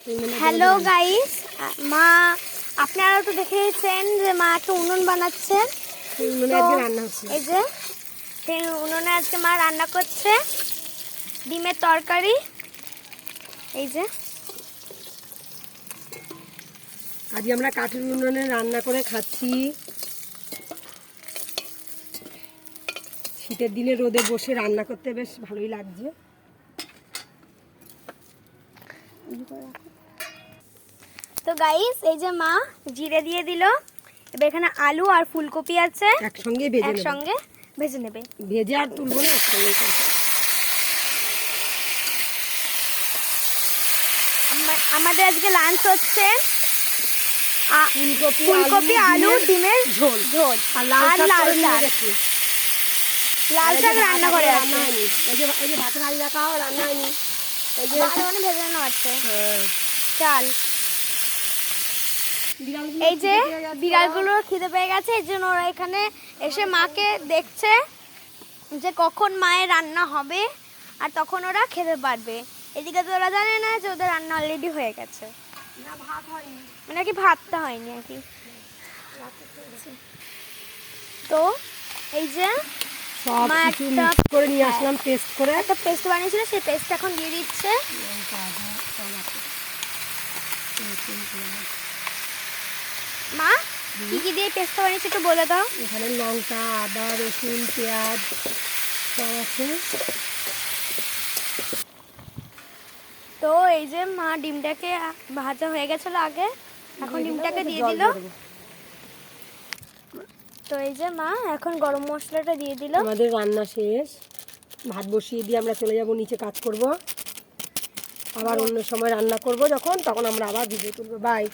Hello guys, মা আপনারা তো দেখেছেন যে মা একটা উনুন বানাচ্ছে। এই যে সেই উনুনে আজকে মা রান্না করছে ডিমের তরকারি। এই যে আজ আমরা কাঠের উনুনে রান্না করে খাচ্ছি। শীতের দিনে রোদে বসে রান্না করতে বেশ ভালোই লাগছে। তো গাইস, এই যে মা জিরে দিয়ে দিল। এবার এখানে আলু আর ফুলকপি আছে, একসঙ্গে ভেজে নেবে। ভেজে আর তুলবো না, একসঙ্গে করবো। আমাদের আজকে লাঞ্চ হচ্ছে ফুলকপি আলু ডিমের ঝোল আর লাল শাক। লাল শাক রান্না করে রান্না হয়নি, এই যে ভাতের আলু রাখাও রান্না হয়নি, এই যে ভেজানো আছে চাল। এই যে বিড়ালগুলো খিদে পেয়ে গেছে, এই জন্য ওরা এখানে এসে মাকে দেখছে যে কখন মায়ের রান্না হবে, আর তখন ওরা খেতে পারবে। এদিকে তো ওরা জানে না যে ওদের রান্না অলরেডি হয়ে গেছে, মানে কি ভাতটা হয়নি আর কি। তো এই যে সব কিছু মিক্স করে নিয়ে আসলাম, পেস্ট করে একটা পেস্ট বানিয়েছিল, সেই পেস্ট এখন দিয়ে দিচ্ছে। মা কি কি দিয়ে পেস্টটা বানিয়েছে একটু বলে দাও। এখানে লঙ্কা, আদা, রসুন, পেঁয়াজ সব আছে। তো এই যে মা ডিমটাকে ভাজা হয়ে গেছিল আগে, এখন ডিমটাকে দিয়ে দিল। তো এই যে মা এখন গরম মশলাটা দিয়ে দিল। আমাদের রান্না শেষ, ভাত বসিয়ে দিয়ে আমরা চলে যাব নিচে কাজ করব। আবার অন্য সময় রান্না করব, তখন আমরা আবার ভিডিও তুলবো। বাই।